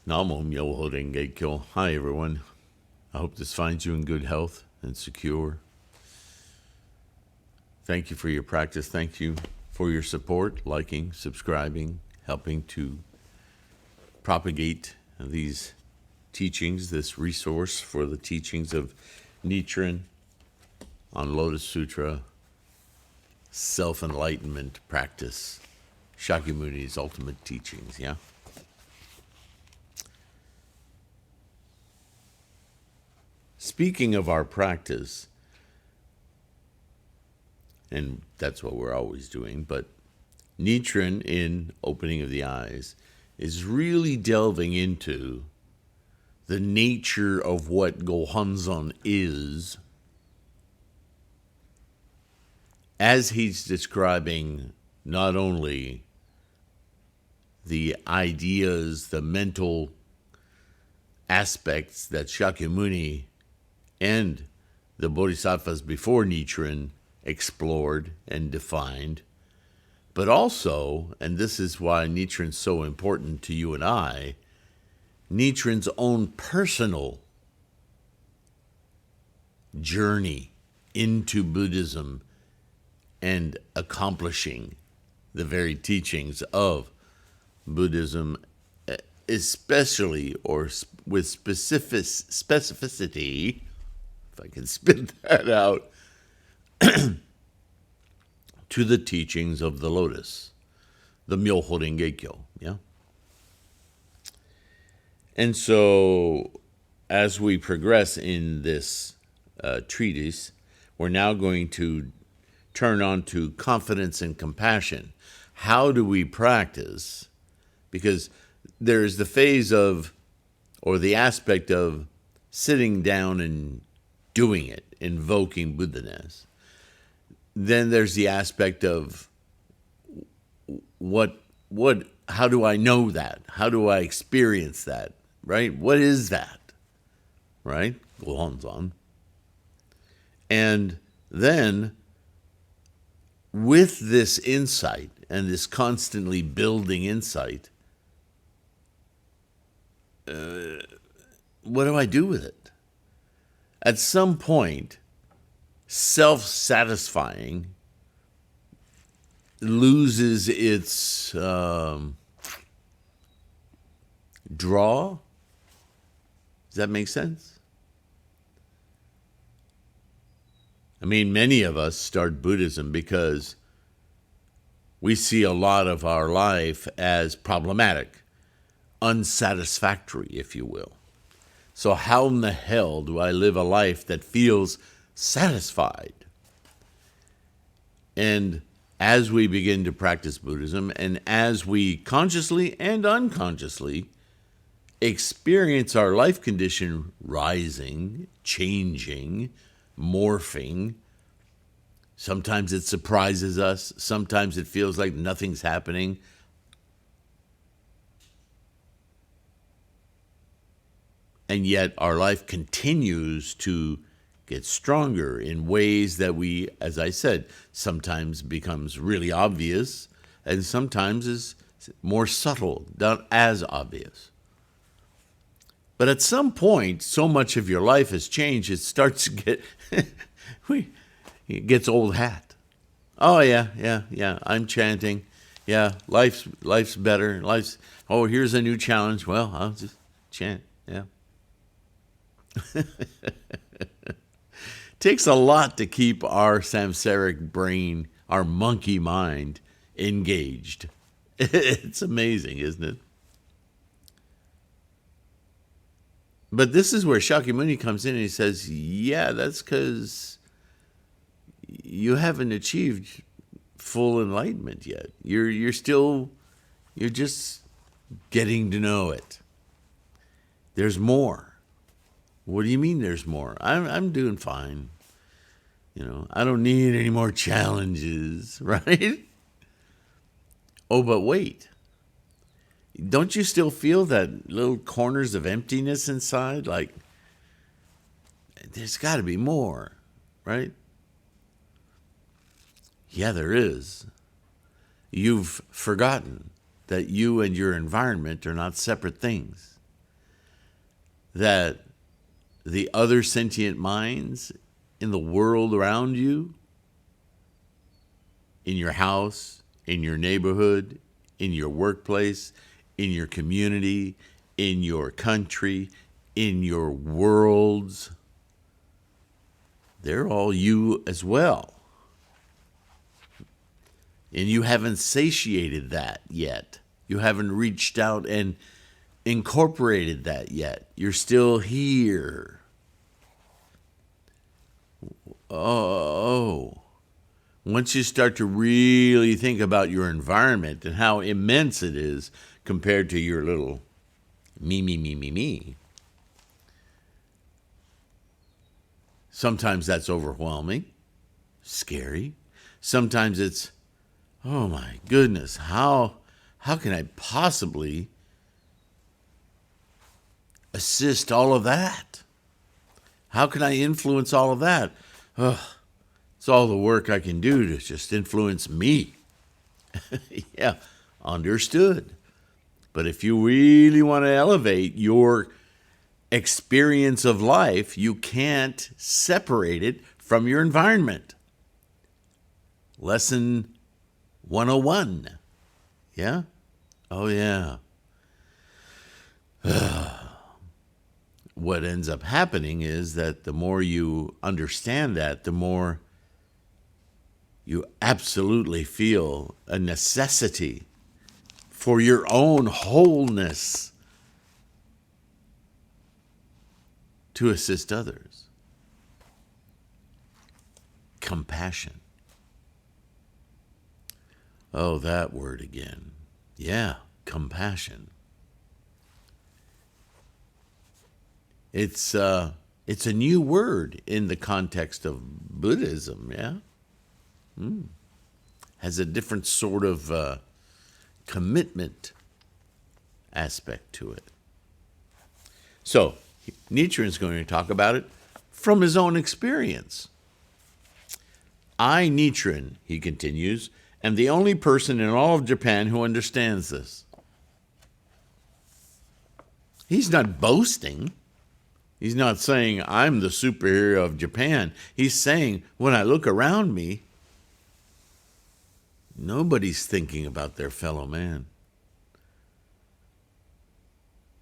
Namo Myoho Renge Kyo. Hi, everyone. I hope this finds you in good health and secure. Thank you for your practice. Thank you for your support, liking, subscribing, helping to propagate these teachings, this resource for the teachings of Nichiren on Lotus Sutra, self-enlightenment practice, Shakyamuni's ultimate teachings, yeah? Speaking of our practice, and that's what we're always doing, but Nichiren in Opening of the Eyes is really delving into the nature of what Gohonzon is as he's describing not only the ideas, the mental aspects that Shakyamuni and the Bodhisattvas before Nichiren explored and defined, but also, and this is why Nichiren's so important to you and I, Nichiren's own personal journey into Buddhism and accomplishing the very teachings of Buddhism, especially or with specificity, if I can spit that out, to the teachings of the Lotus, the Myoho Renge Kyo, yeah? And so, as we progress in this treatise, we're now going to turn on to confidence and compassion. How do we practice? Because there's the phase of, or the aspect of, sitting down and doing it, invoking Buddha-ness. Then there's the aspect of how do I know that? How do I experience that? Right? What is that? Right? Gohonzon. And then with this insight and this constantly building insight, what do I do with it? At some point, self-satisfying loses its draw. Does that make sense? I mean, many of us start Buddhism because we see a lot of our life as problematic, unsatisfactory, if you will. So how in the hell do I live a life that feels satisfied? And as we begin to practice Buddhism, and as we consciously and unconsciously experience our life condition rising, changing, morphing, sometimes it surprises us, sometimes it feels like nothing's happening. And yet our life continues to get stronger in ways that we, as I said, sometimes becomes really obvious and sometimes is more subtle, not as obvious. But at some point, so much of your life has changed, it starts to get, it gets old hat. Oh yeah, I'm chanting. Yeah, life's better. Here's a new challenge. Well, I'll just chant, yeah. Takes a lot to keep our samsaric brain, our monkey mind, engaged. It's amazing, isn't it? But this is where Shakyamuni comes in and he says, yeah, that's because you haven't achieved full enlightenment yet. You're just getting to know it. There's more. What do you mean there's more? I'm doing fine. I don't need any more challenges, right? Oh, but wait. Don't you still feel that little corners of emptiness inside? Like, there's got to be more, right? Yeah, there is. You've forgotten that you and your environment are not separate things. that the other sentient minds in the world around you, in your house, in your neighborhood, in your workplace, in your community, in your country, in your worlds, they're all you as well. And you haven't satiated that yet. You haven't reached out and incorporated that yet. You're still here. Oh. Once you start to really think about your environment and how immense it is compared to your little me. Sometimes that's overwhelming, scary. Sometimes it's, oh my goodness, how can I possibly assist all of that? How can I influence all of that? It's all the work I can do to just influence me. Yeah, understood. But if you really want to elevate your experience of life, you can't separate it from your environment. Lesson 101. Yeah? Oh, yeah. What ends up happening is that the more you understand that, the more you absolutely feel a necessity for your own wholeness to assist others. Compassion. Oh, that word again. Yeah, compassion. It's a new word in the context of Buddhism, yeah? Has a different sort of commitment aspect to it. So, Nichiren is going to talk about it from his own experience. I, Nichiren, he continues, am the only person in all of Japan who understands this. He's not boasting. He's not saying, I'm the superhero of Japan. He's saying, when I look around me, nobody's thinking about their fellow man.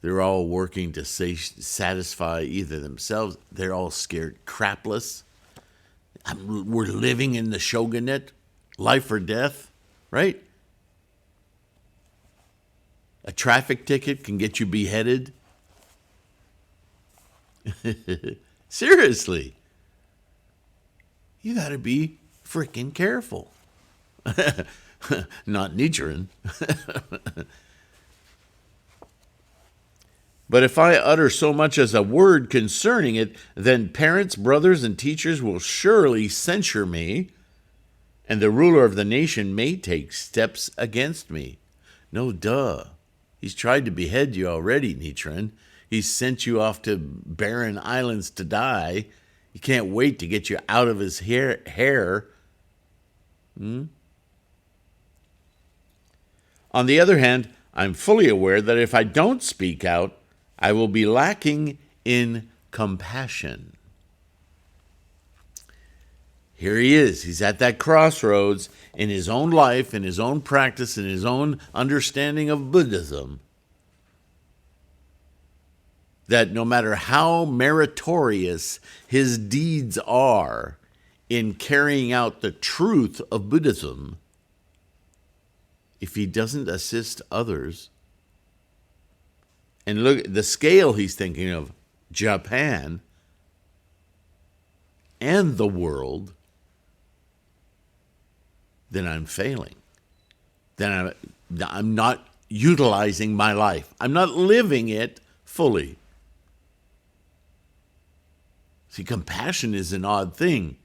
They're all working to satisfy either themselves. They're all scared crapless. We're living in the shogunate, life or death, right? A traffic ticket can get you beheaded. Seriously. You got to be freaking careful. Not Nichiren. But if I utter so much as a word concerning it, then parents, brothers, and teachers will surely censure me, and the ruler of the nation may take steps against me. No, duh. He's tried to behead you already, Nichiren. He's sent you off to barren islands to die. He can't wait to get you out of his hair. On the other hand, I'm fully aware that if I don't speak out, I will be lacking in compassion. Here he is. He's at that crossroads in his own life, in his own practice, in his own understanding of Buddhism, that no matter how meritorious his deeds are in carrying out the truth of Buddhism, if he doesn't assist others, and look at the scale he's thinking of, Japan and the world, then I'm failing. Then I'm not utilizing my life. I'm not living it fully. See, compassion is an odd thing.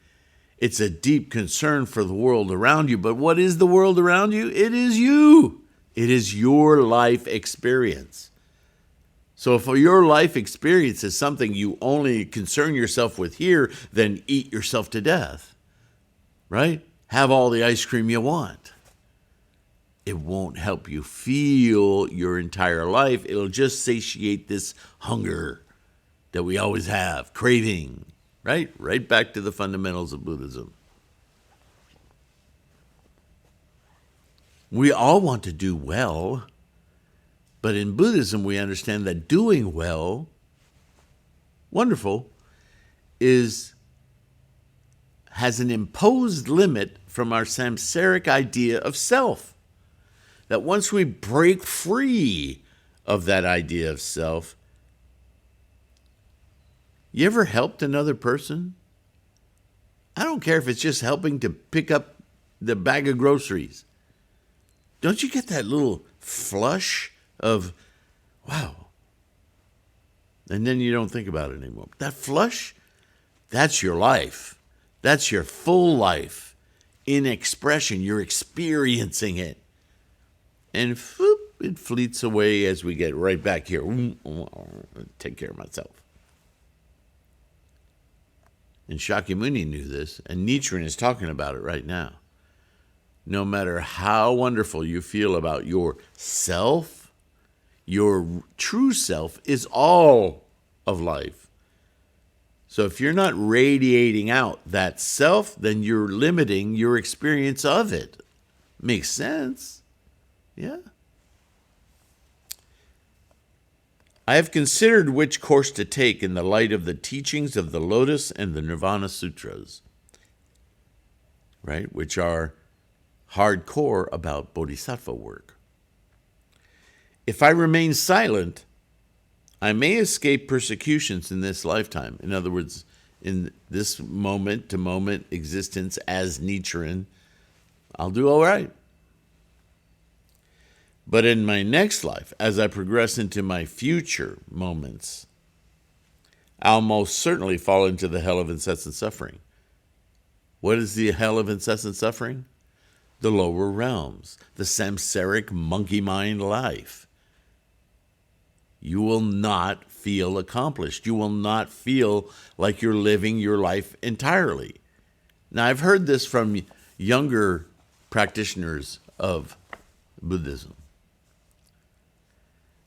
It's a deep concern for the world around you. But what is the world around you? It is you. It is your life experience. So if your life experience is something you only concern yourself with here, then eat yourself to death, right? Have all the ice cream you want. It won't help you feel your entire life. It'll just satiate this hunger that we always have, craving, right? Right back to the fundamentals of Buddhism. We all want to do well, but in Buddhism we understand that doing well, wonderful, has an imposed limit from our samsaric idea of self. That once we break free of that idea of self, you ever helped another person? I don't care if it's just helping to pick up the bag of groceries. Don't you get that little flush of, wow? And then you don't think about it anymore. That flush, that's your life. That's your full life in expression. You're experiencing it. And it fleets away as we get right back here. Take care of myself. And Shakyamuni knew this, and Nichiren is talking about it right now. No matter how wonderful you feel about your self, your true self is all of life. So if you're not radiating out that self, then you're limiting your experience of it. Makes sense. Yeah. I have considered which course to take in the light of the teachings of the Lotus and the Nirvana Sutras, right, which are hardcore about bodhisattva work. If I remain silent, I may escape persecutions in this lifetime. In other words, in this moment-to-moment existence as Nichiren, I'll do all right. But in my next life, as I progress into my future moments, I'll most certainly fall into the hell of incessant suffering. What is the hell of incessant suffering? The lower realms, the samsaric monkey mind life. You will not feel accomplished. You will not feel like you're living your life entirely. Now, I've heard this from younger practitioners of Buddhism,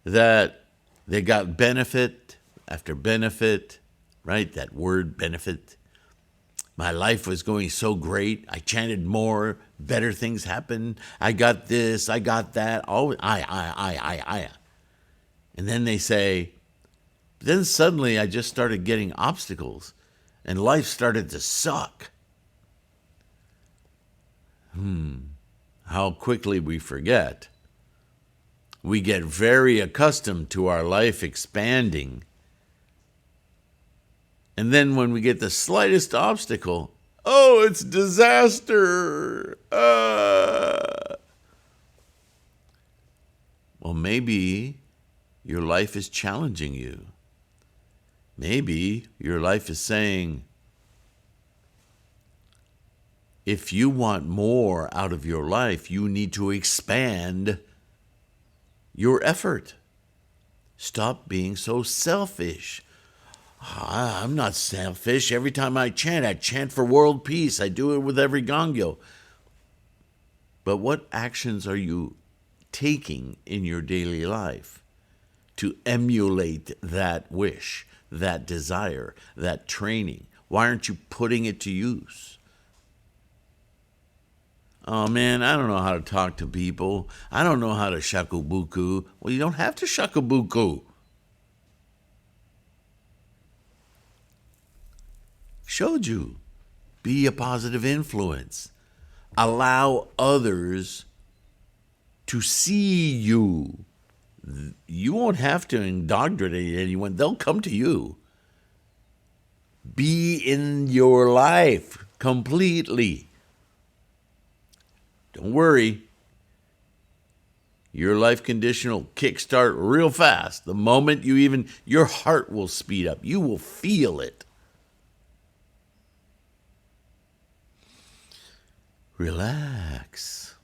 that they got benefit after benefit, right? That word benefit. My life was going so great. I chanted more, better things happened. I got this, I got that. Always, I. And then they say, then suddenly I just started getting obstacles and life started to suck. How quickly we forget. We get very accustomed to our life expanding. And then when we get the slightest obstacle, oh, it's disaster. Well, maybe your life is challenging you. Maybe your life is saying, if you want more out of your life, you need to expand your effort. Stop being so selfish. I'm not selfish. Every time I chant for world peace. I do it with every gongyo. But what actions are you taking in your daily life to emulate that wish, that desire, that training? Why aren't you putting it to use? Oh man, I don't know how to talk to people. I don't know how to shakubuku. Well, you don't have to shakubuku. Showed you. Be a positive influence. Allow others to see you. You won't have to indoctrinate anyone. They'll come to you. Be in your life completely. Don't worry. Your life condition will kickstart real fast. The moment your heart will speed up. You will feel it. Relax.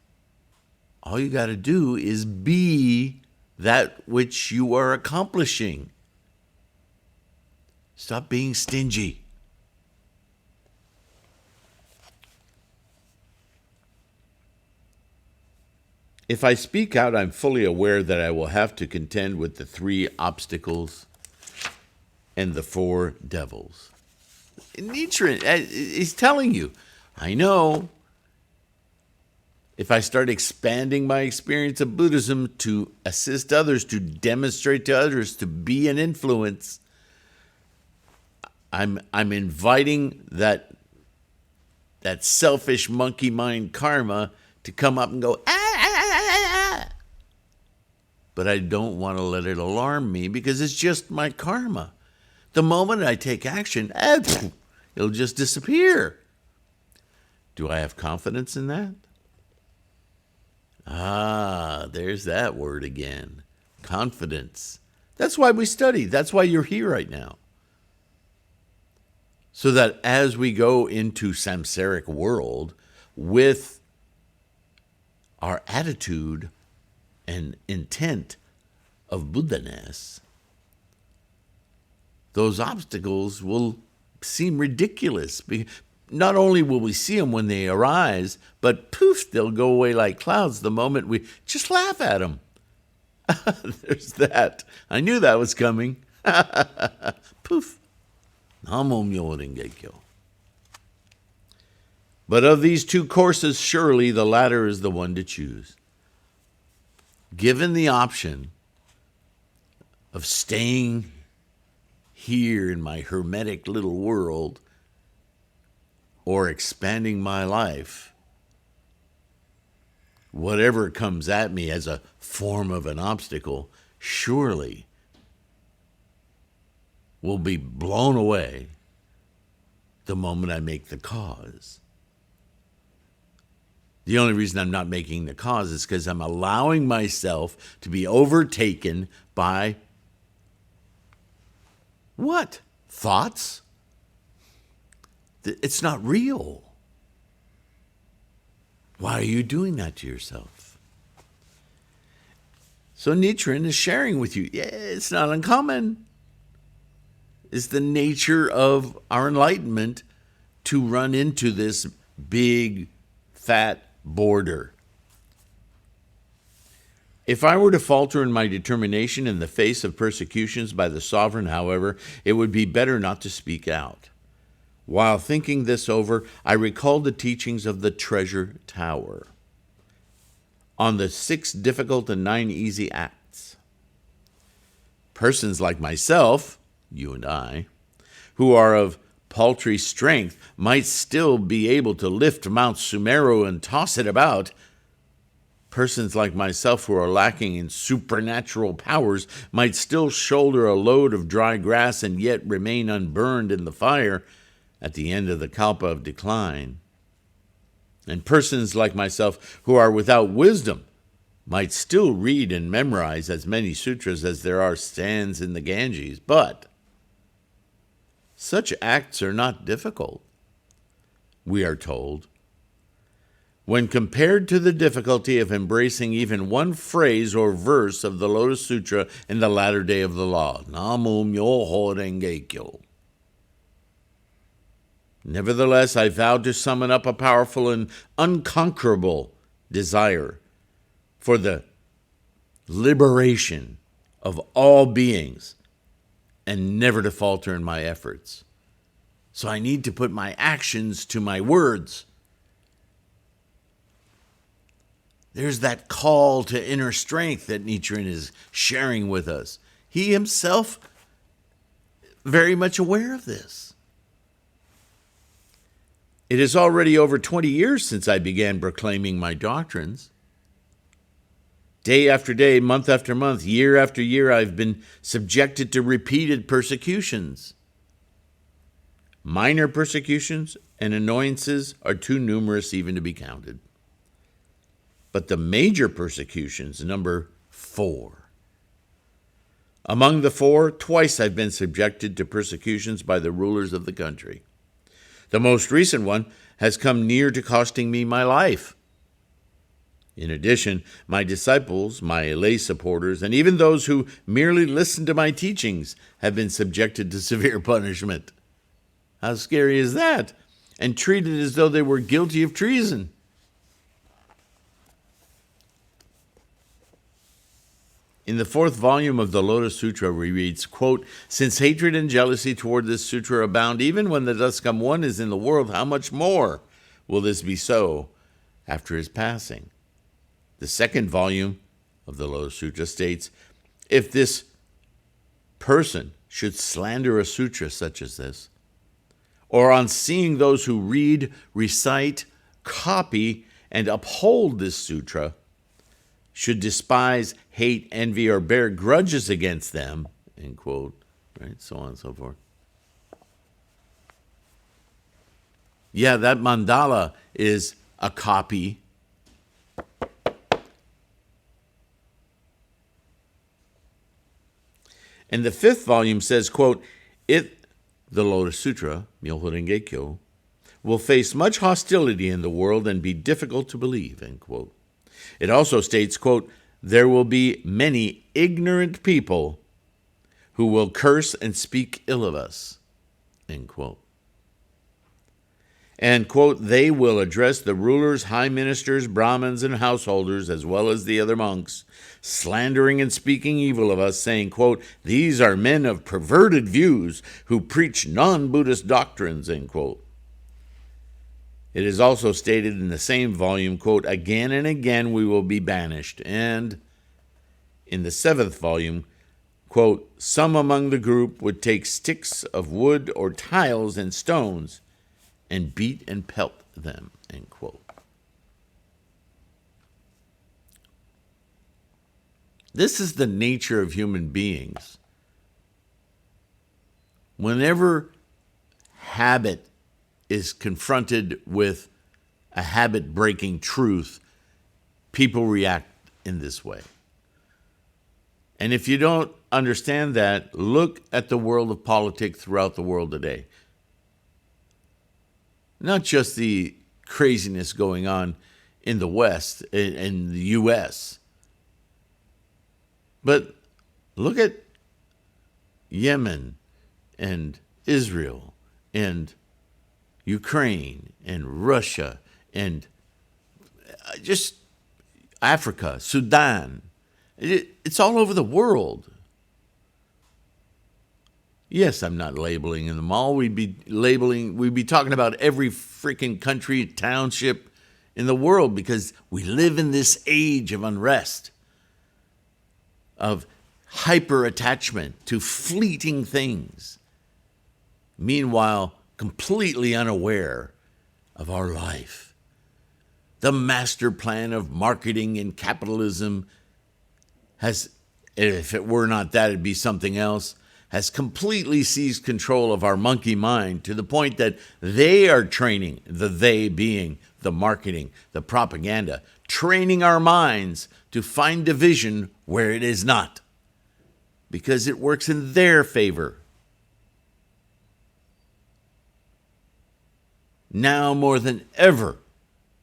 All you got to do is be that which you are accomplishing. Stop being stingy. If I speak out, I'm fully aware that I will have to contend with the three obstacles and the four devils. Nichiren is telling you, I know, if I start expanding my experience of Buddhism to assist others, to demonstrate to others, to be an influence, I'm inviting that selfish monkey mind karma to come up and go, ah. But I don't want to let it alarm me because it's just my karma. The moment I take action, it'll just disappear. Do I have confidence in that? There's that word again. Confidence. That's why we study. That's why you're here right now. So that as we go into samsaric world with our attitude and intent of Buddha-ness, those obstacles will seem ridiculous. Not only will we see them when they arise, but poof, they'll go away like clouds the moment we just laugh at them. There's that. I knew that was coming. Poof. Namo-myoho Renge-kyo. But of these two courses, surely the latter is the one to choose. Given the option of staying here in my hermetic little world or expanding my life, whatever comes at me as a form of an obstacle, surely will be blown away the moment I make the cause. The only reason I'm not making the cause is because I'm allowing myself to be overtaken by what? Thoughts? It's not real. Why are you doing that to yourself? So Nichiren is sharing with you, yeah, it's not uncommon. It's the nature of our enlightenment to run into this big, fat border. If I were to falter in my determination in the face of persecutions by the sovereign, however, it would be better not to speak out. While thinking this over, I recalled the teachings of the Treasure Tower on the 6 difficult and 9 easy acts. Persons like myself, you and I, who are of paltry strength, might still be able to lift Mount Sumeru and toss it about. Persons like myself who are lacking in supernatural powers might still shoulder a load of dry grass and yet remain unburned in the fire at the end of the kalpa of decline. And persons like myself who are without wisdom might still read and memorize as many sutras as there are sands in the Ganges, but such acts are not difficult, we are told, when compared to the difficulty of embracing even one phrase or verse of the Lotus Sutra in the latter day of the law. Namo-myoho Renge-kyo. Nevertheless, I vowed to summon up a powerful and unconquerable desire for the liberation of all beings and never to falter in my efforts. So I need to put my actions to my words. There's that call to inner strength that Nichiren is sharing with us. He himself very much aware of this. It is already over 20 years since I began proclaiming my doctrines. Day after day, month after month, year after year, I've been subjected to repeated persecutions. Minor persecutions and annoyances are too numerous even to be counted. But the major persecutions number 4. Among the 4, twice I've been subjected to persecutions by the rulers of the country. The most recent one has come near to costing me my life. In addition, my disciples, my lay supporters, and even those who merely listen to my teachings have been subjected to severe punishment. How scary is that? And treated as though they were guilty of treason. In the 4th volume of the Lotus Sutra, we read, quote, "Since hatred and jealousy toward this sutra abound, even when the dust-come one is in the world, how much more will this be so after his passing?" The 2nd volume of the Lotus Sutra states, "If this person should slander a sutra such as this, or on seeing those who read, recite, copy, and uphold this sutra, should despise, hate, envy, or bear grudges against them," end quote, right? So on and so forth. Yeah, that mandala is a copy. And the 5th volume says, quote, the Lotus Sutra, Myoho Renge Kyo, will face much hostility in the world and be difficult to believe, end quote. It also states, quote, "There will be many ignorant people who will curse and speak ill of us," end quote. And, quote, "They will address the rulers, high ministers, Brahmins, and householders, as well as the other monks, slandering and speaking evil of us, saying, quote, 'These are men of perverted views who preach non-Buddhist doctrines,' end quote." It is also stated in the same volume, quote, "Again and again we will be banished." And in the 7th volume, quote, "Some among the group would take sticks of wood or tiles and stones and beat and pelt them," end quote. This is the nature of human beings. Whenever habit is confronted with a habit-breaking truth, people react in this way. And if you don't understand that, look at the world of politics throughout the world today. Not just the craziness going on in the West, in the U.S., but look at Yemen and Israel and Ukraine and Russia and just Africa, Sudan. It's all over the world. Yes, I'm not labeling them all. We'd be talking about every freaking country, township in the world, because we live in this age of unrest, of hyper attachment to fleeting things. Meanwhile, completely unaware of our life. The master plan of marketing and capitalism has, if it were not that, it'd be something else, has completely seized control of our monkey mind to the point that they are training, the they being the marketing, the propaganda, training our minds to find division where it is not, because it works in their favor. Now more than ever,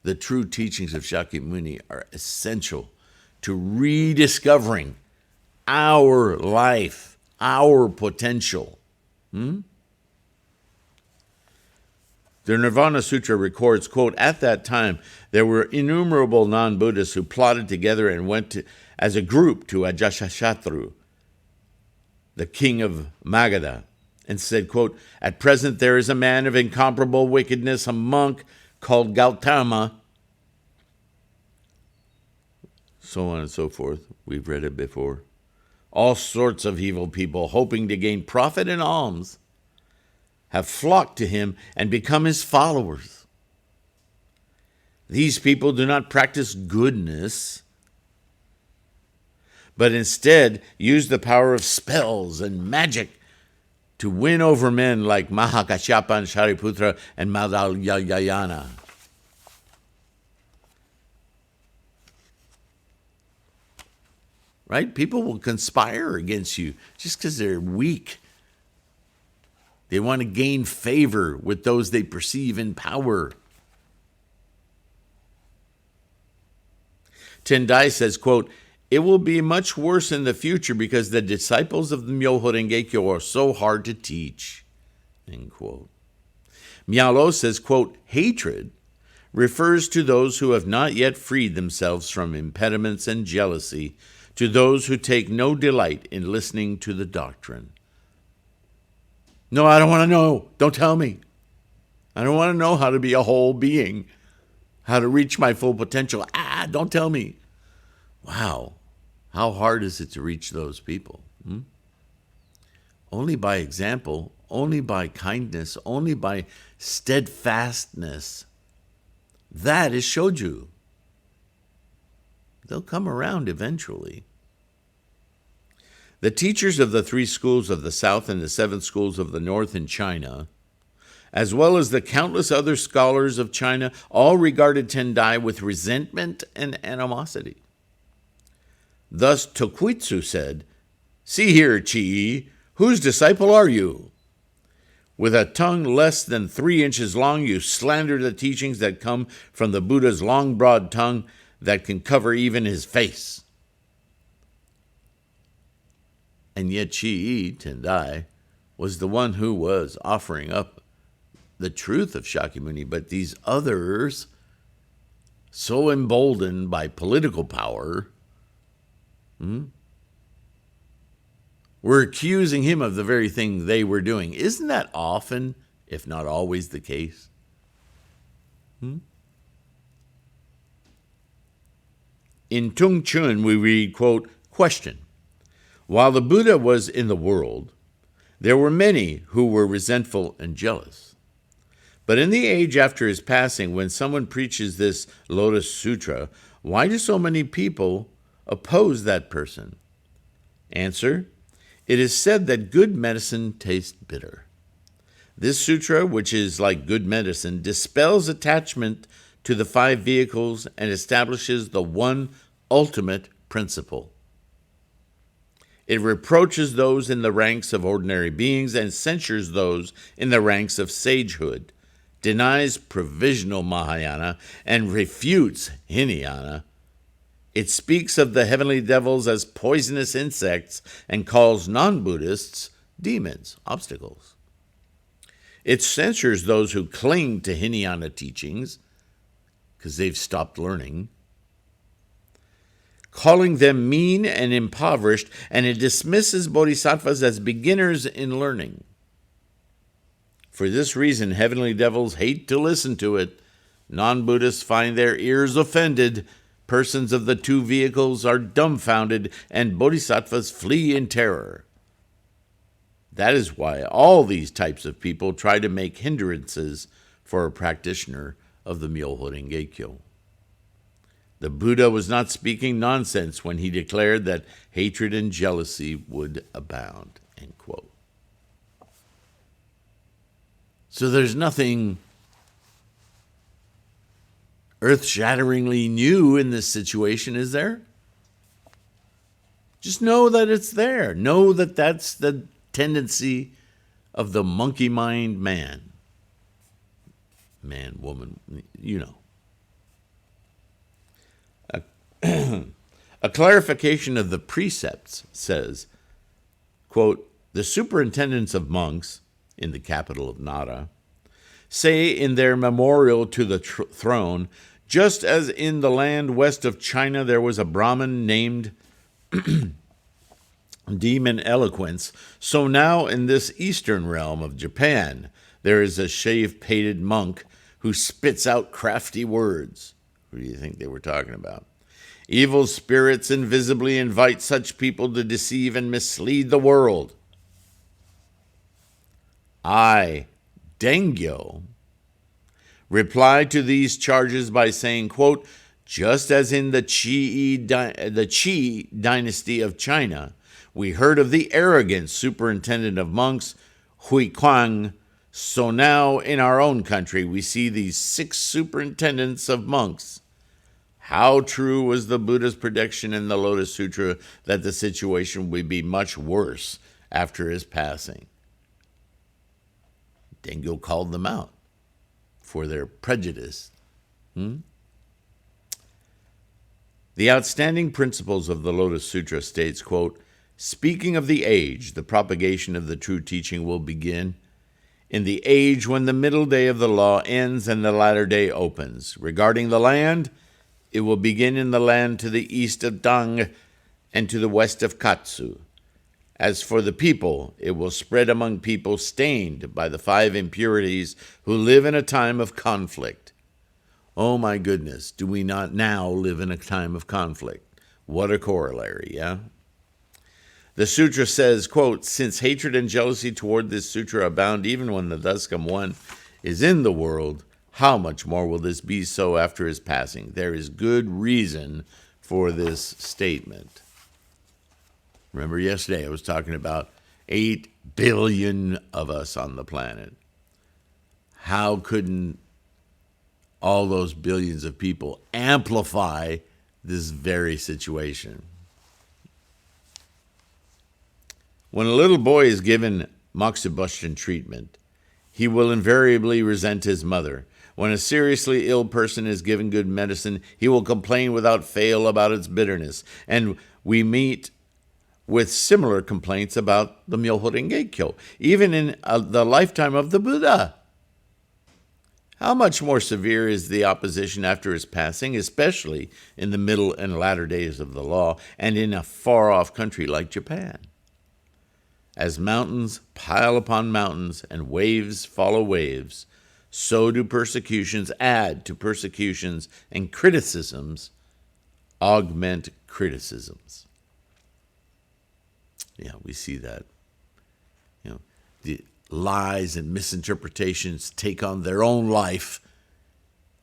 the true teachings of Shakyamuni are essential to rediscovering our life, our potential. The Nirvana Sutra records, quote, "At that time, there were innumerable non-Buddhists who plotted together and went as a group to Ajatashatru, the king of Magadha, and said, quote, 'At present there is a man of incomparable wickedness, a monk called Gautama,'" so on and so forth. We've read it before. "All sorts of evil people, hoping to gain profit and alms, have flocked to him and become his followers. These people do not practice goodness, but instead use the power of spells and magic to win over men like Mahakashyapa and Shariputra and Madhyayana." Right? People will conspire against you just because they're weak. They want to gain favor with those they perceive in power. Tendai says, quote, "It will be much worse in the future because the disciples of the Myoho Renge Kyo are so hard to teach," end quote. Mialo says, quote, "Hatred refers to those who have not yet freed themselves from impediments and jealousy to those who take no delight in listening to the doctrine. No, I don't want to know. Don't tell me. I don't want to know how to be a whole being, how to reach my full potential. Don't tell me. Wow. How hard is it to reach those people? Only by example, only by kindness, only by steadfastness. That is shoju. They'll come around eventually. The teachers of the 3 schools of the South and the 7 schools of the North in China, as well as the countless other scholars of China, all regarded Tendai with resentment and animosity. Thus Tokuitsu said, "See here, Chi-yi, whose disciple are you? With a tongue less than 3 inches long, you slander the teachings that come from the Buddha's long, broad tongue that can cover even his face." And yet Chi-yi, Tendai, was the one who was offering up the truth of Shakyamuni, but these others, so emboldened by political power, were accusing him of the very thing they were doing. Isn't that often, if not always, the case? In Tung Chun, we read, quote, "Question. While the Buddha was in the world, there were many who were resentful and jealous. But in the age after his passing, when someone preaches this Lotus Sutra, why do so many people oppose that person? Answer. It is said that good medicine tastes bitter. This sutra, which is like good medicine, dispels attachment to the 5 vehicles and establishes the one ultimate principle. It reproaches those in the ranks of ordinary beings and censures those in the ranks of sagehood, denies provisional Mahayana, and refutes Hinayana. It speaks of the heavenly devils as poisonous insects and calls non-Buddhists demons, obstacles. It censures those who cling to Hinayana teachings because they've stopped learning, calling them mean and impoverished, and it dismisses bodhisattvas as beginners in learning. For this reason, heavenly devils hate to listen to it. Non-Buddhists find their ears offended. Persons of the 2 vehicles are dumbfounded, and bodhisattvas flee in terror. That is why all these types of people try to make hindrances for a practitioner of the Myoho Renge-kyo. The Buddha was not speaking nonsense when he declared that hatred and jealousy would abound, end quote. So there's nothing earth-shatteringly new in this situation, is there? Just know that it's there. Know that that's the tendency of the monkey mind man. Man, woman, you know. A clarification of the precepts says, quote, "The superintendents of monks in the capital of Nara say in their memorial to the throne, just as in the land west of China there was a Brahmin named Demon Eloquence, so now in this eastern realm of Japan there is a shave-pated monk who spits out crafty words." Who do you think they were talking about? "Evil spirits invisibly invite such people to deceive and mislead the world. I, Dengyo, reply to these charges by saying, quote, just as in the Qi dynasty of China, we heard of the arrogant superintendent of monks, Hui Kuang, so now in our own country we see these 6 superintendents of monks. How true was the Buddha's prediction in the Lotus Sutra that the situation would be much worse after his passing? Dengyo called them out for their prejudice. The outstanding principles of the Lotus Sutra states, quote, "Speaking of the age, the propagation of the true teaching will begin in the age when the middle day of the law ends and the latter day opens. Regarding the land, it will begin in the land to the east of Dang and to the west of Katsu. As for the people, it will spread among people stained by the 5 impurities who live in a time of conflict. Oh my goodness, do we not now live in a time of conflict? What a corollary, yeah? The sutra says, quote, since hatred and jealousy toward this sutra abound even when the Duscam One is in the world, how much more will this be so after his passing? There is good reason for this statement. Remember yesterday I was talking about 8 billion of us on the planet. How couldn't all those billions of people amplify this very situation? When a little boy is given moxibustion treatment, he will invariably resent his mother. When a seriously ill person is given good medicine, he will complain without fail about its bitterness. And we meet with similar complaints about the Myoho Renge-kyo, even in the lifetime of the Buddha. How much more severe is the opposition after his passing, especially in the middle and latter days of the law, and in a far-off country like Japan? As mountains pile upon mountains and waves follow waves, so do persecutions add to persecutions, and criticisms augment criticisms. Yeah, we see that. The lies and misinterpretations take on their own life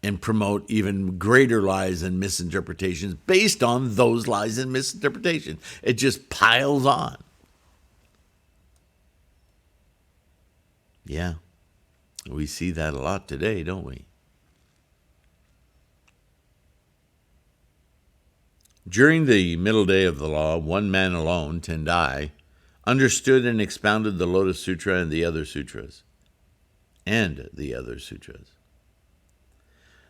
and promote even greater lies and misinterpretations based on those lies and misinterpretations. It just piles on. Yeah, we see that a lot today, don't we? During the middle day of the law, one man alone, Tendai, understood and expounded the Lotus Sutra and the other sutras.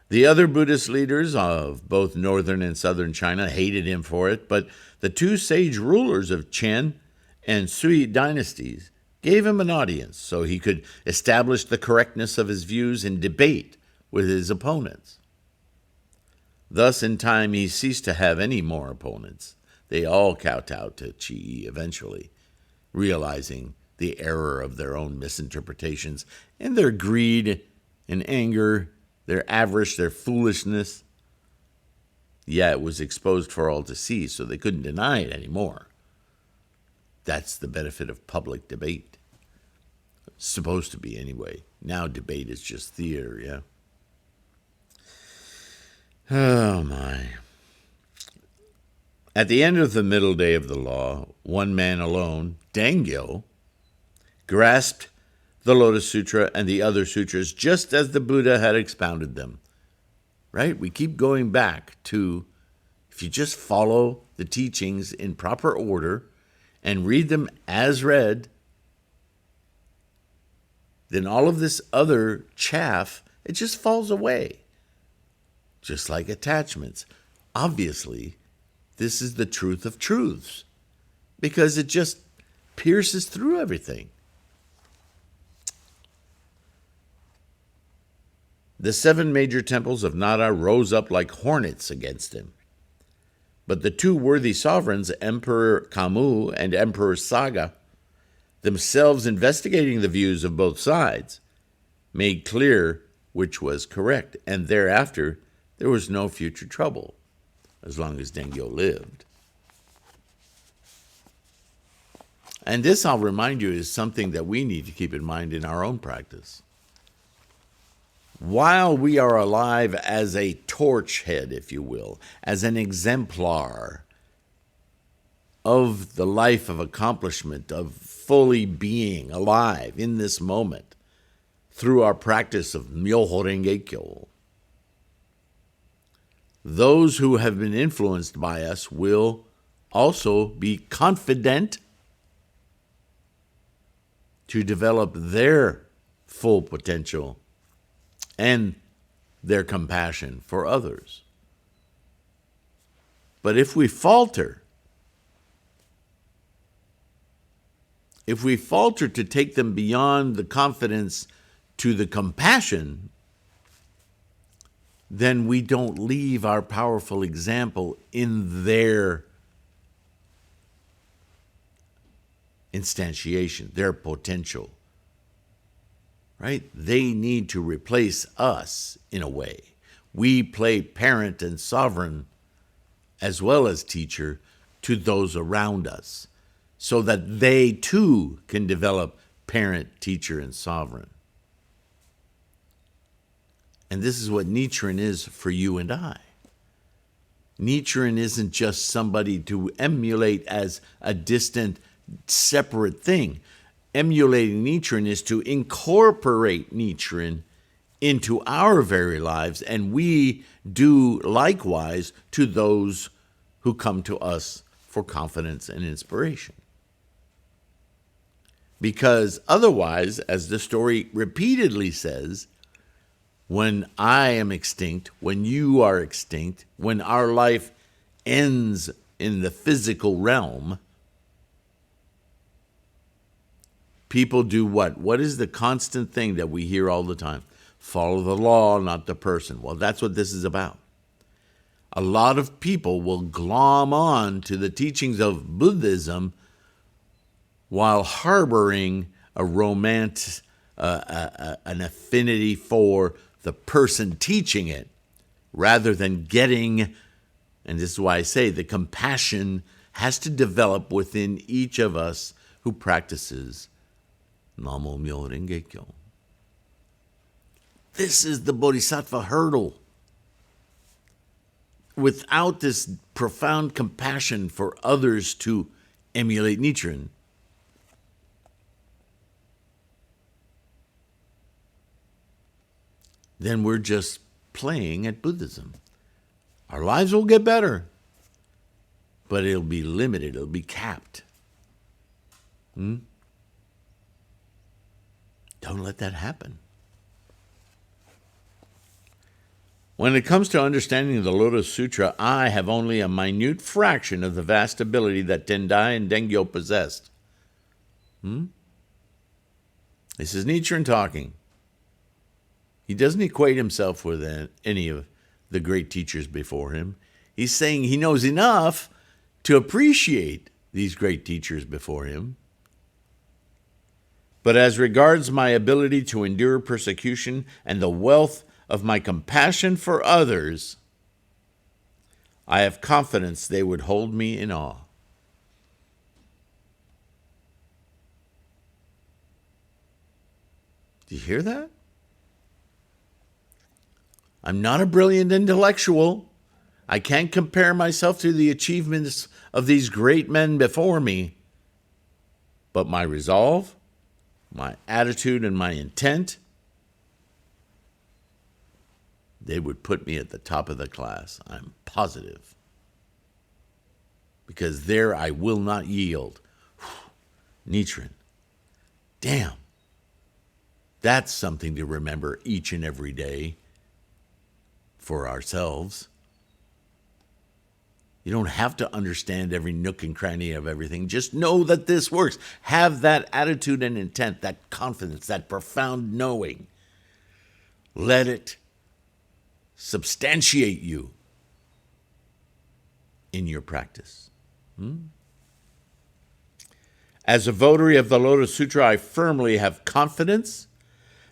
The other Buddhist leaders of both northern and southern China hated him for it, but the 2 sage rulers of Chen and Sui dynasties gave him an audience so he could establish the correctness of his views in debate with his opponents. Thus, in time, he ceased to have any more opponents. They all kowtowed to Qi eventually, realizing the error of their own misinterpretations and their greed and anger, their avarice, their foolishness. Yeah, it was exposed for all to see, so they couldn't deny it anymore. That's the benefit of public debate. It's supposed to be anyway. Now debate is just theater, yeah? Oh, my. At the end of the middle day of the law, one man alone, Dengyo, grasped the Lotus Sutra and the other sutras just as the Buddha had expounded them. Right? We keep going back to, if you just follow the teachings in proper order and read them as read, then all of this other chaff, it just falls away. Just like attachments. Obviously, this is the truth of truths, because it just pierces through everything. The 7 major temples of Nara rose up like hornets against him. But the 2 worthy sovereigns, Emperor Kamu and Emperor Saga, themselves investigating the views of both sides, made clear which was correct, and thereafter there was no future trouble, as long as Dengyo lived. And this, I'll remind you, is something that we need to keep in mind in our own practice. While we are alive as a torch head, if you will, as an exemplar of the life of accomplishment, of fully being alive in this moment, through our practice of Myoho Renge-kyo, those who have been influenced by us will also be confident to develop their full potential and their compassion for others. But if we falter to take them beyond the confidence to the compassion, then we don't leave our powerful example in their instantiation, their potential. Right? They need to replace us in a way. We play parent and sovereign as well as teacher to those around us so that they too can develop parent, teacher, and sovereign. And this is what Nichiren is for you and I. Nichiren isn't just somebody to emulate as a distant, separate thing. Emulating Nichiren is to incorporate Nichiren into our very lives, and we do likewise to those who come to us for confidence and inspiration. Because otherwise, as the story repeatedly says, when I am extinct, when you are extinct, when our life ends in the physical realm, people do what? What is the constant thing that we hear all the time? Follow the law, not the person. Well, that's what this is about. A lot of people will glom on to the teachings of Buddhism while harboring a romance, an affinity for the person teaching it, rather than getting, and this is why I say the compassion has to develop within each of us who practices Namo Myo Renge Kyo. This is the Bodhisattva hurdle. Without this profound compassion for others to emulate Nichiren, then we're just playing at Buddhism. Our lives will get better, but it'll be limited, it'll be capped. Don't let that happen. When it comes to understanding the Lotus Sutra, I have only a minute fraction of the vast ability that Tendai and Dengyo possessed. This is Nichiren talking. He doesn't equate himself with any of the great teachers before him. He's saying he knows enough to appreciate these great teachers before him. But as regards my ability to endure persecution and the wealth of my compassion for others, I have confidence they would hold me in awe. Do you hear that? I'm not a brilliant intellectual. I can't compare myself to the achievements of these great men before me. But my resolve, my attitude, and my intent, they would put me at the top of the class. I'm positive. Because there I will not yield. Nichiren. Damn. That's something to remember each and every day for ourselves. You don't have to understand every nook and cranny of everything. Just know that this works. Have that attitude and intent, that confidence, that profound knowing. Let it substantiate you in your practice. As a votary of the Lotus Sutra, I firmly have confidence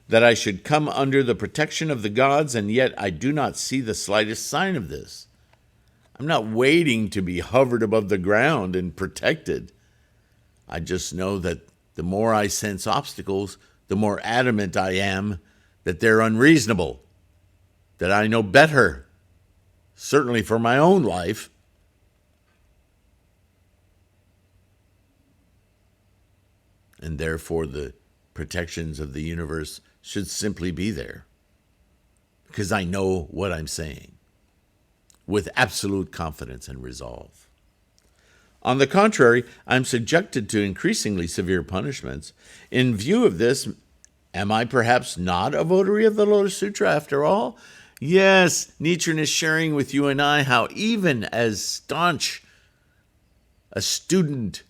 that I should come under the protection of the gods, and yet I do not see the slightest sign of this. I'm not waiting to be hovered above the ground and protected. I just know that the more I sense obstacles, the more adamant I am that they're unreasonable, that I know better, certainly for my own life. And therefore the protections of the universe should simply be there, because I know what I'm saying with absolute confidence and resolve. On the contrary, I'm subjected to increasingly severe punishments. In view of this, am I perhaps not a votary of the Lotus Sutra after all? Yes, Nichiren is sharing with you and I how even as staunch a student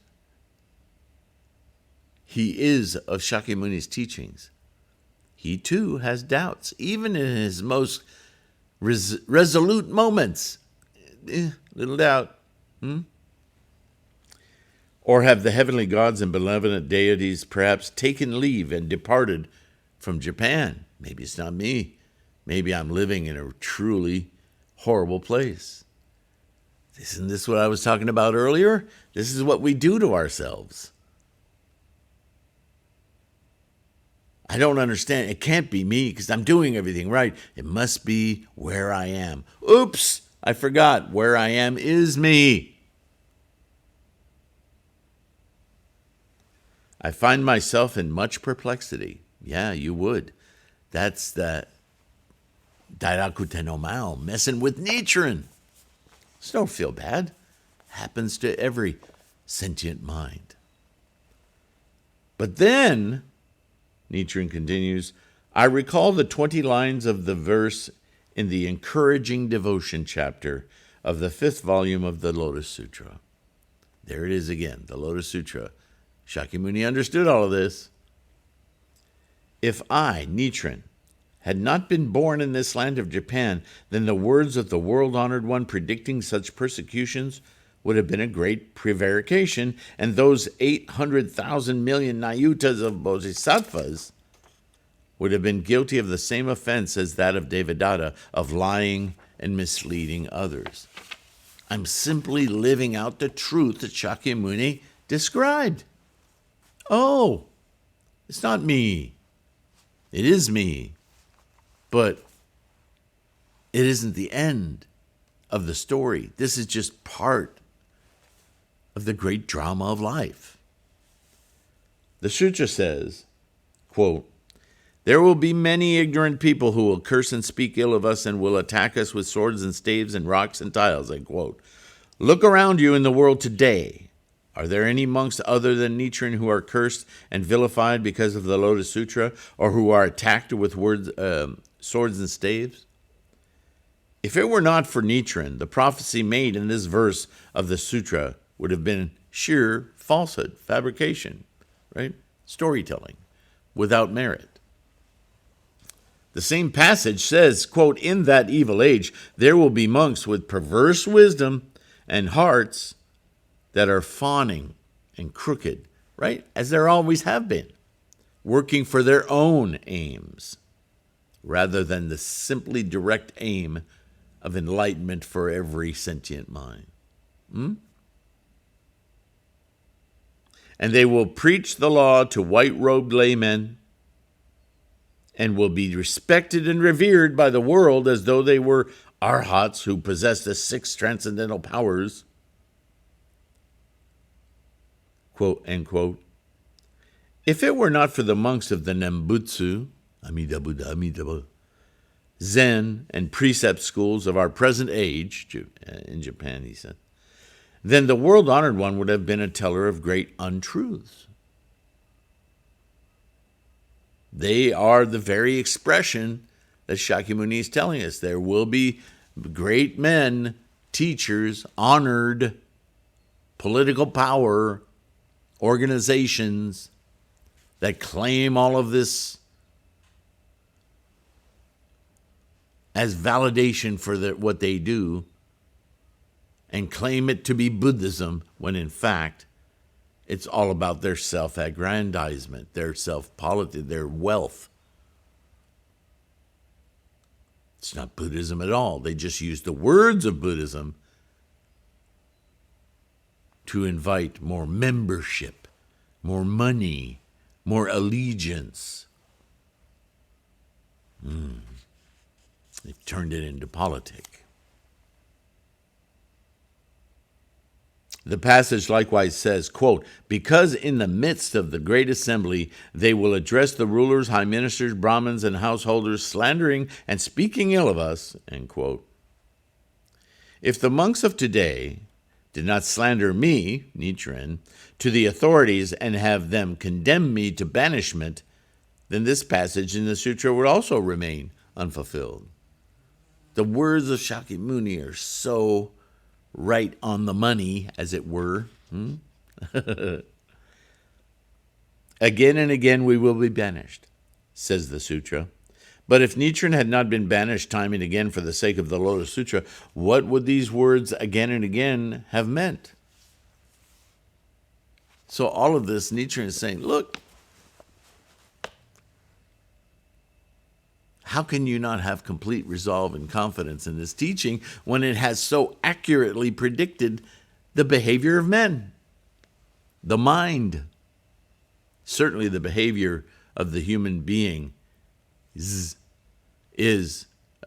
he is of Shakyamuni's teachings, he too has doubts, even in his most resolute moments. Little doubt. Or have the heavenly gods and benevolent deities perhaps taken leave and departed from Japan? Maybe it's not me. Maybe I'm living in a truly horrible place. Isn't this what I was talking about earlier? This is what we do to ourselves. I don't understand. It can't be me because I'm doing everything right. It must be where I am. Oops, I forgot. Where I am is me. I find myself in much perplexity. Yeah, you would. That's the Dairakuten no Mao, messing with Nichiren. So don't feel bad. Happens to every sentient mind. But then, Nichiren continues, I recall the 20 lines of the verse in the encouraging devotion chapter of the 5th volume of the Lotus Sutra. There it is again, the Lotus Sutra. Shakyamuni understood all of this. If I, Nichiren, had not been born in this land of Japan, then the words of the world-honored one predicting such persecutions would have been a great prevarication, and those 800,000 million Nayutas of Bodhisattvas would have been guilty of the same offense as that of Devadatta, of lying and misleading others. I'm simply living out the truth that Shakyamuni described. Oh, it's not me. It is me. But it isn't the end of the story. This is just part of the great drama of life. The sutra says, quote, there will be many ignorant people who will curse and speak ill of us and will attack us with swords and staves and rocks and tiles, end quote. Look around you in the world today. Are there any monks other than Nichiren who are cursed and vilified because of the Lotus Sutra, or who are attacked with swords and staves? If it were not for Nichiren, the prophecy made in this verse of the sutra would have been sheer falsehood, fabrication, right? Storytelling, without merit. The same passage says, quote, in that evil age, there will be monks with perverse wisdom and hearts that are fawning and crooked, right? As there always have been, working for their own aims, rather than the simply direct aim of enlightenment for every sentient mind. And they will preach the law to white-robed laymen and will be respected and revered by the world as though they were arhats who possess the 6 transcendental powers, quote, end quote. If it were not for the monks of the Nembutsu, Amida Buddha, Amida Buddha, Zen and precept schools of our present age, in Japan, he said, then the world-honored one would have been a teller of great untruths. They are the very expression that Shakyamuni is telling us. There will be great men, teachers, honored, political power, organizations that claim all of this as validation for what they do and claim it to be Buddhism, when in fact it's all about their self-aggrandizement, their self-politics, their wealth. It's not Buddhism at all. They just use the words of Buddhism to invite more membership, more money, more allegiance. They've turned it into politics. The passage likewise says, quote, because in the midst of the great assembly they will address the rulers, high ministers, Brahmins, and householders, slandering and speaking ill of us, end quote. If the monks of today did not slander me, Nichiren, to the authorities and have them condemn me to banishment, then this passage in the sutra would also remain unfulfilled. The words of Shakyamuni are so right on the money, as it were. Again and again we will be banished, says the sutra. But if Nichiren had not been banished time and again for the sake of the Lotus Sutra, what would these words again and again have meant? So all of this, Nichiren is saying, look, how can you not have complete resolve and confidence in this teaching when it has so accurately predicted the behavior of men, the mind? Certainly the behavior of the human being is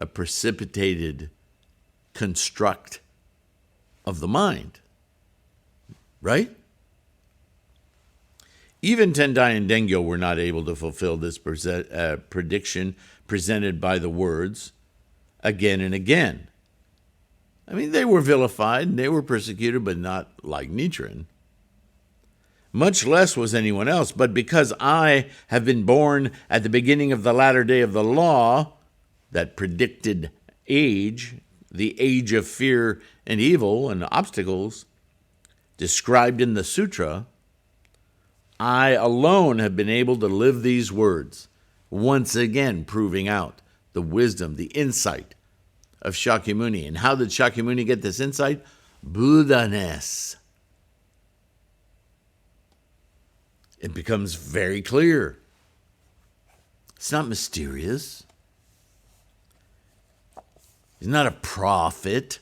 a precipitated construct of the mind, right? Even Tendai and Dengyo were not able to fulfill this prediction presented by the words again and again. I mean, they were vilified and they were persecuted, but not like Nichiren. Much less was anyone else, but because I have been born at the beginning of the latter day of the law, that predicted age, the age of fear and evil and obstacles, described in the sutra, I alone have been able to live these words, once again proving out the wisdom, the insight of Shakyamuni. And how did Shakyamuni get this insight? Buddha-ness. It becomes very clear. It's not mysterious. He's not a prophet.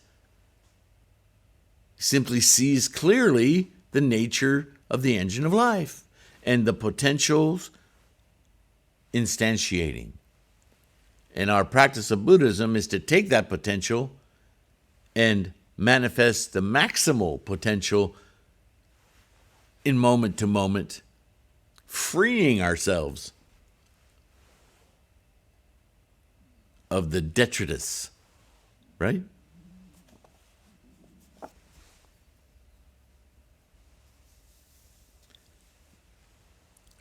He simply sees clearly the nature of the engine of life and the potentials instantiating. And our practice of Buddhism is to take that potential and manifest the maximal potential in moment to moment, freeing ourselves of the detritus, right?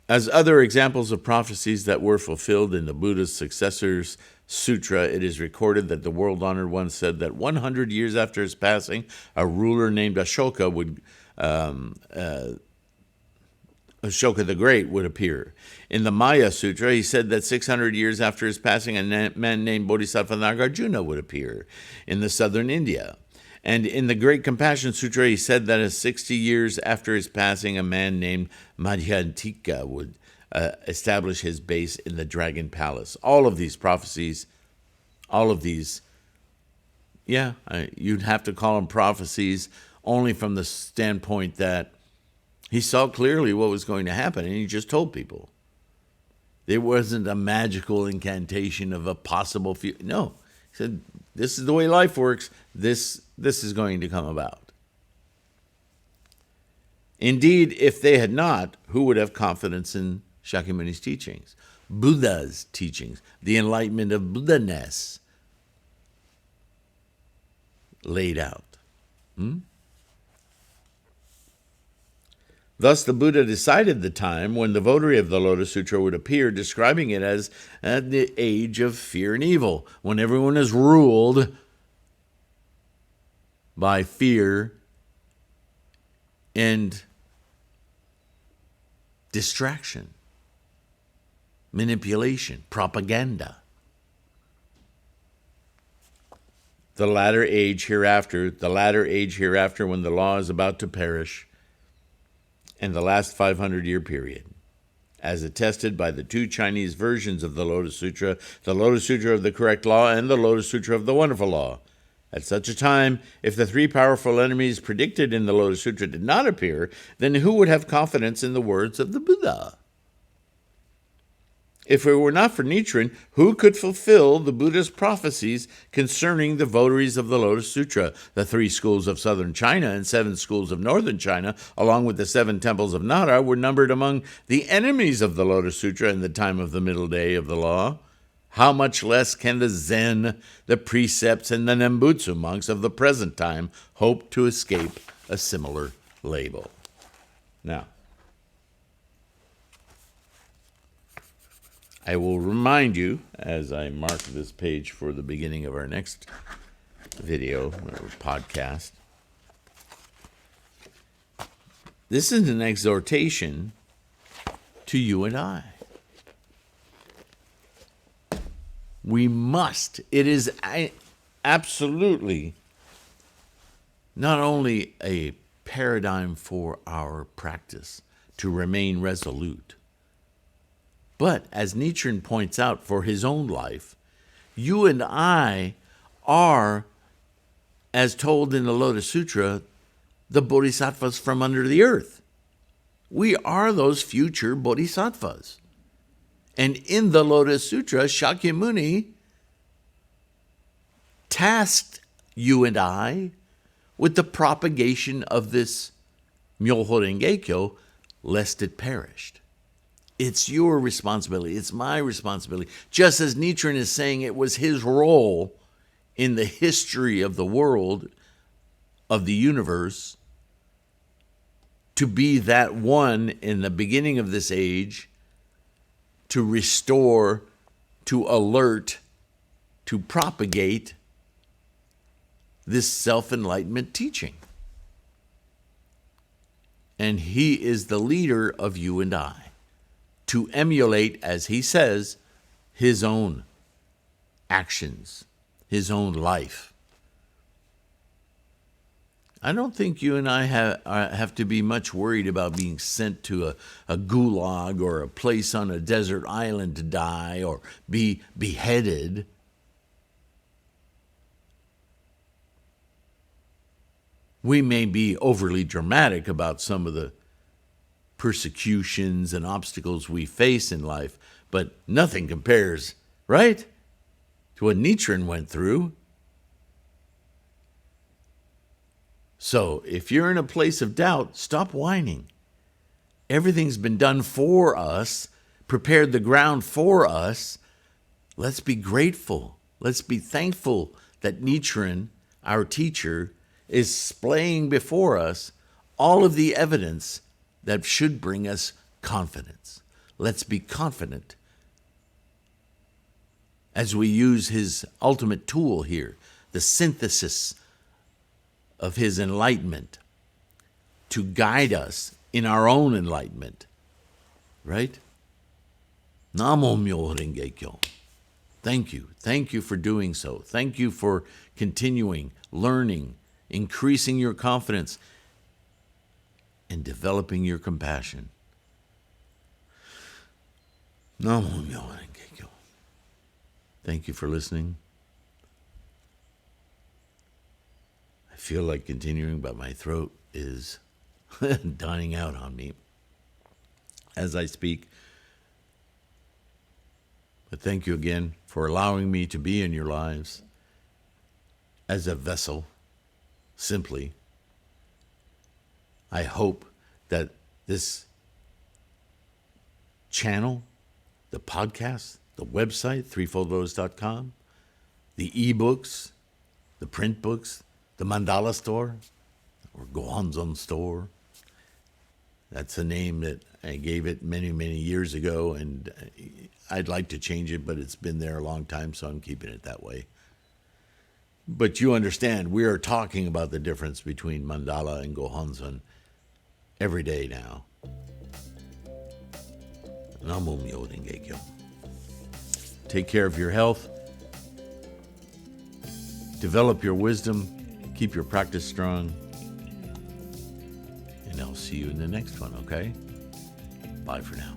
As other examples of prophecies that were fulfilled in the Buddha's successor's sutra, it is recorded that the world-honored one said that 100 years after his passing, a ruler named Ashoka Ashoka the Great would appear. In the Maya Sutra, he said that 600 years after his passing, a man named Bodhisattva Nagarjuna would appear in the southern India. And in the Great Compassion Sutra, he said that 60 years after his passing, a man named Madhyantika would establish his base in the Dragon Palace. All of these prophecies, you'd have to call them prophecies only from the standpoint that he saw clearly what was going to happen, and he just told people. There wasn't a magical incantation of a possible future. No, he said, this is the way life works. This is going to come about. Indeed, if they had not, who would have confidence in Shakyamuni's teachings? Buddha's teachings, the enlightenment of Buddha-ness laid out. Thus, the Buddha decided the time when the votary of the Lotus Sutra would appear, describing it as the age of fear and evil, when everyone is ruled by fear and distraction, manipulation, propaganda. The latter age hereafter when the law is about to perish, and the last 500-year period, as attested by the two Chinese versions of the Lotus Sutra of the Correct Law and the Lotus Sutra of the Wonderful Law. At such a time, if the three powerful enemies predicted in the Lotus Sutra did not appear, then who would have confidence in the words of the Buddha? If it were not for Nichiren, who could fulfill the Buddha's prophecies concerning the votaries of the Lotus Sutra? The 3 schools of southern China and 7 schools of northern China, along with the 7 temples of Nara, were numbered among the enemies of the Lotus Sutra in the time of the middle day of the law. How much less can the Zen, the precepts, and the Nembutsu monks of the present time hope to escape a similar label? Now, I will remind you, as I mark this page for the beginning of our next video or podcast, this is an exhortation to you and I. We must. It is absolutely not only a paradigm for our practice, to remain resolute. But as Nichiren points out for his own life, you and I are, as told in the Lotus Sutra, the bodhisattvas from under the earth. We are those future bodhisattvas. And in the Lotus Sutra, Shakyamuni tasked you and I with the propagation of this Myoho Renge-kyo, lest it perished. It's your responsibility. It's my responsibility. Just as Nichiren is saying it was his role in the history of the world, of the universe, to be that one in the beginning of this age, to restore, to alert, to propagate this self-enlightenment teaching. And he is the leader of you and I, to emulate, as he says, his own actions, his own life. I don't think you and I have to be much worried about being sent to a gulag or a place on a desert island to die or be beheaded. We may be overly dramatic about some of the persecutions and obstacles we face in life, but nothing compares, right, to what Nichiren went through. So if you're in a place of doubt, stop whining. Everything's been done for us, prepared the ground for us. Let's be grateful. Let's be thankful that Nichiren, our teacher, is displaying before us all of the evidence that should bring us confidence. Let's be confident as we use his ultimate tool here, the synthesis of his enlightenment, to guide us in our own enlightenment, right? Namo Myoho Renge-kyo. Thank you. Thank you for doing so. Thank you for continuing, learning, increasing your confidence, and developing your compassion. Namo Myoho Renge-kyo. Thank you for listening. I feel like continuing, but my throat is dying out on me as I speak. But thank you again for allowing me to be in your lives as a vessel, simply. I hope that this channel, the podcast, the website, threefoldlotus.com, the ebooks, the print books, the Mandala store, or Gohonzon store. That's a name that I gave it many, many years ago, and I'd like to change it, but it's been there a long time, so I'm keeping it that way. But you understand, we are talking about the difference between Mandala and Gohonzon every day now. Namo Myoho Renge-kyo. Take care of your health. Develop your wisdom. Keep your practice strong. And I'll see you in the next one, okay? Bye for now.